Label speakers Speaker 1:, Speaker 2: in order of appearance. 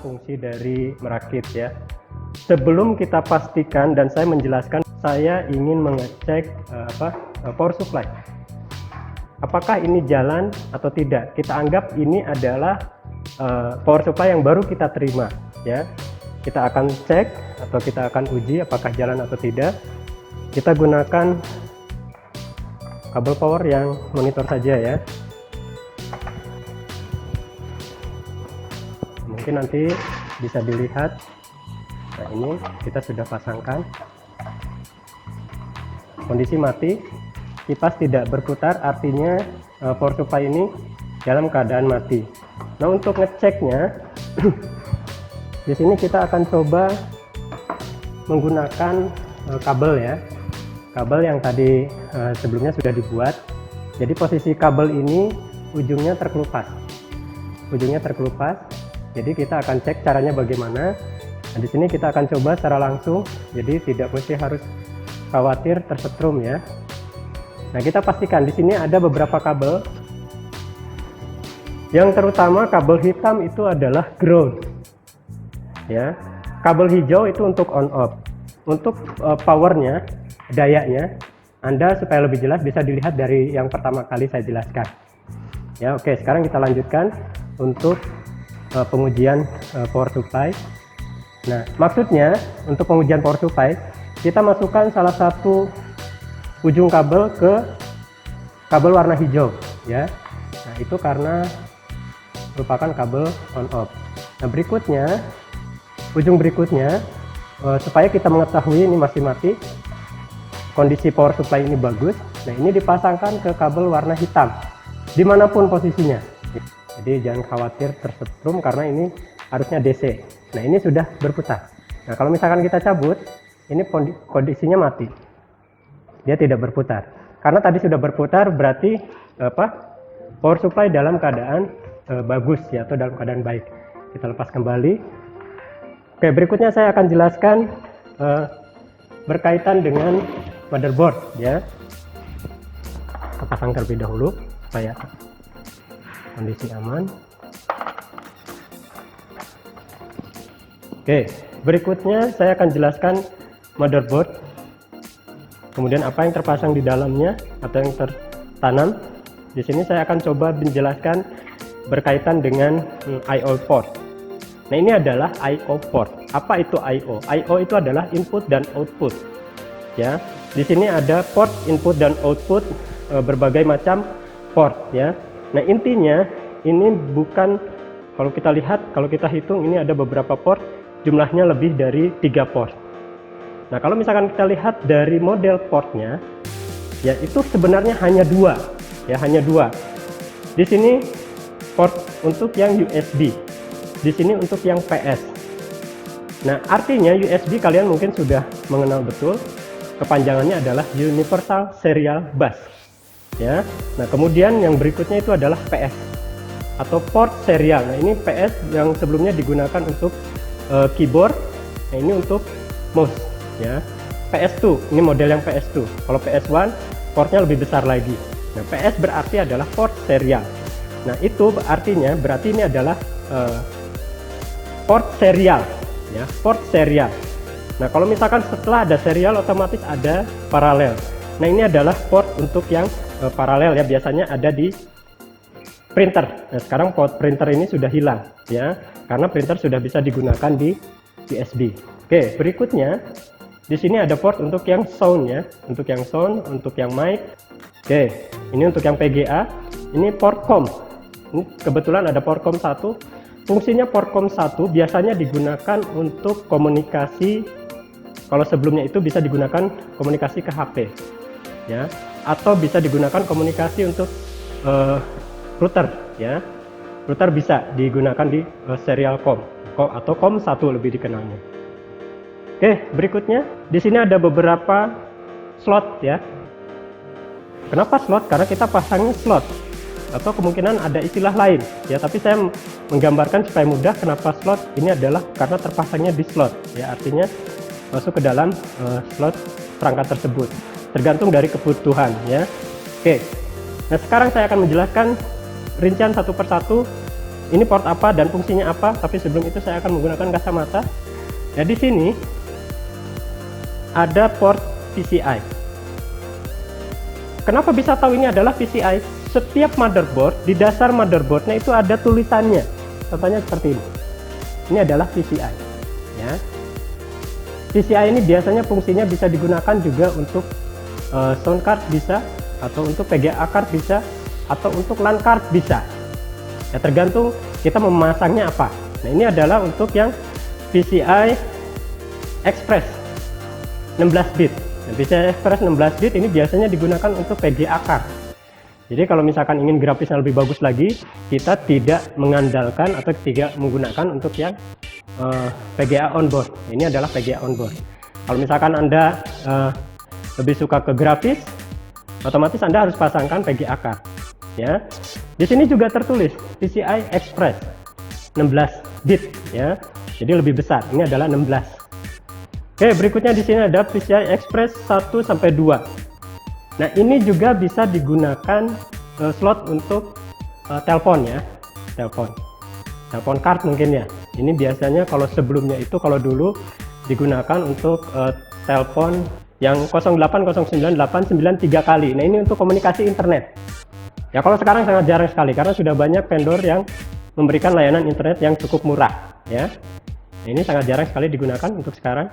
Speaker 1: fungsi dari merakit ya. Sebelum kita pastikan dan saya menjelaskan, saya ingin mengecek power supply. Apakah ini jalan atau tidak? Kita anggap ini adalah power supply yang baru kita terima ya. Kita akan cek atau kita akan uji apakah jalan atau tidak. Kita gunakan kabel power yang monitor saja ya. Mungkin nanti bisa dilihat. Nah, ini kita sudah pasangkan. Kondisi mati, kipas tidak berputar, artinya power supply ini dalam keadaan mati. Nah, untuk ngeceknya di sini kita akan coba menggunakan kabel ya. Kabel yang tadi sebelumnya sudah dibuat. Jadi posisi kabel ini ujungnya terkelupas. Ujungnya terkelupas. Jadi kita akan cek caranya bagaimana. Nah, di sini kita akan coba secara langsung. Jadi tidak mesti harus khawatir tersetrum ya. Nah, kita pastikan di sini ada beberapa kabel. Yang terutama kabel hitam itu adalah ground. Ya. Kabel hijau itu untuk on off. Untuk powernya, dayanya, Anda supaya lebih jelas bisa dilihat dari yang pertama kali saya jelaskan. Ya, oke, sekarang kita lanjutkan untuk pengujian power supply. Nah, maksudnya untuk pengujian power supply, kita masukkan salah satu ujung kabel ke kabel warna hijau ya. Nah, itu karena merupakan kabel on off. Nah, berikutnya, ujung berikutnya supaya kita mengetahui ini masih mati, kondisi power supply ini bagus. Nah, ini dipasangkan ke kabel warna hitam dimanapun posisinya. Jadi jangan khawatir tersetrum karena ini harusnya DC. Nah, ini sudah berputar. Nah, kalau misalkan kita cabut, ini kondisinya mati, dia tidak berputar. Karena tadi sudah berputar berarti power supply dalam keadaan bagus ya, atau dalam keadaan baik. Kita lepas kembali. Oke, berikutnya saya akan jelaskan berkaitan dengan motherboard ya. Kita pasang terlebih dahulu supaya kondisi aman. Oke, berikutnya saya akan jelaskan motherboard. Kemudian apa yang terpasang di dalamnya atau yang tertanam. Di sini saya akan coba menjelaskan berkaitan dengan I/O port. Nah, ini adalah I/O port. Apa itu I/O? I/O itu adalah input dan output. Ya, di sini ada port input dan output berbagai macam port. Ya, nah intinya ini bukan, kalau kita lihat, kalau kita hitung ini ada beberapa port, jumlahnya lebih dari 3 port. Nah, kalau misalkan kita lihat dari model portnya, ya itu sebenarnya hanya 2, ya hanya 2. Di sini port untuk yang USB. Di sini untuk yang PS. Nah, artinya USB kalian mungkin sudah mengenal betul. Kepanjangannya adalah Universal Serial Bus. Ya. Nah, kemudian yang berikutnya itu adalah PS atau port serial. Nah, ini PS yang sebelumnya digunakan untuk keyboard. Nah, ini untuk mouse ya. PS2, ini model yang PS2. Kalau PS1 portnya lebih besar lagi. Nah, PS berarti adalah port serial. Nah, itu artinya berarti ini adalah port serial ya, port serial. Nah, kalau misalkan setelah ada serial otomatis ada paralel. Nah, ini adalah port untuk yang paralel ya, biasanya ada di printer. Nah, sekarang port printer ini sudah hilang ya, karena printer sudah bisa digunakan di USB. Oke, berikutnya di sini ada port untuk yang sound ya, untuk yang sound, untuk yang mic. Oke, ini untuk yang PGA. Ini port COM. Ini kebetulan ada port COM 1. Fungsinya port COM 1 biasanya digunakan untuk komunikasi. Kalau sebelumnya itu bisa digunakan komunikasi ke HP ya, atau bisa digunakan komunikasi untuk router ya. Router bisa digunakan di serial COM atau COM 1 lebih dikenalnya. Oke, berikutnya di sini ada beberapa slot ya. Kenapa slot? Karena kita pasangnya slot, atau kemungkinan ada istilah lain ya, tapi saya menggambarkan supaya mudah kenapa slot. Ini adalah karena terpasangnya di slot ya, artinya masuk ke dalam slot perangkat tersebut, tergantung dari kebutuhan ya. Oke, nah sekarang saya akan menjelaskan rincian satu persatu ini port apa dan fungsinya apa, tapi sebelum itu saya akan menggunakan kacamata. Ya, di sini ada port PCI. Kenapa bisa tahu ini adalah PCI? Setiap motherboard, di dasar motherboardnya itu ada tulisannya. Contohnya seperti ini. Ini adalah PCI. Ya. PCI ini biasanya fungsinya bisa digunakan juga untuk sound card bisa, atau untuk VGA card bisa, atau untuk LAN card bisa. Ya, tergantung kita memasangnya apa. Nah, ini adalah untuk yang PCI Express 16 bit. Nah, PCI Express 16 bit ini biasanya digunakan untuk VGA card. Jadi kalau misalkan ingin grafisnya lebih bagus lagi, kita tidak mengandalkan atau tidak menggunakan untuk yang VGA onboard. Ini adalah VGA onboard. Kalau misalkan Anda lebih suka ke grafis, otomatis Anda harus pasangkan VGA card. Ya, di sini juga tertulis PCI Express 16 bit, ya. Jadi lebih besar. Ini adalah 16. Oke, berikutnya di sini ada PCI Express 1 sampai 2. Nah, ini juga bisa digunakan slot untuk telepon, ya. Telepon card mungkin ya. Ini biasanya kalau sebelumnya itu, kalau dulu digunakan untuk telepon yang 0809893 kali. Nah, ini untuk komunikasi internet. Ya, kalau sekarang sangat jarang sekali karena sudah banyak vendor yang memberikan layanan internet yang cukup murah, ya. Nah, ini sangat jarang sekali digunakan untuk sekarang.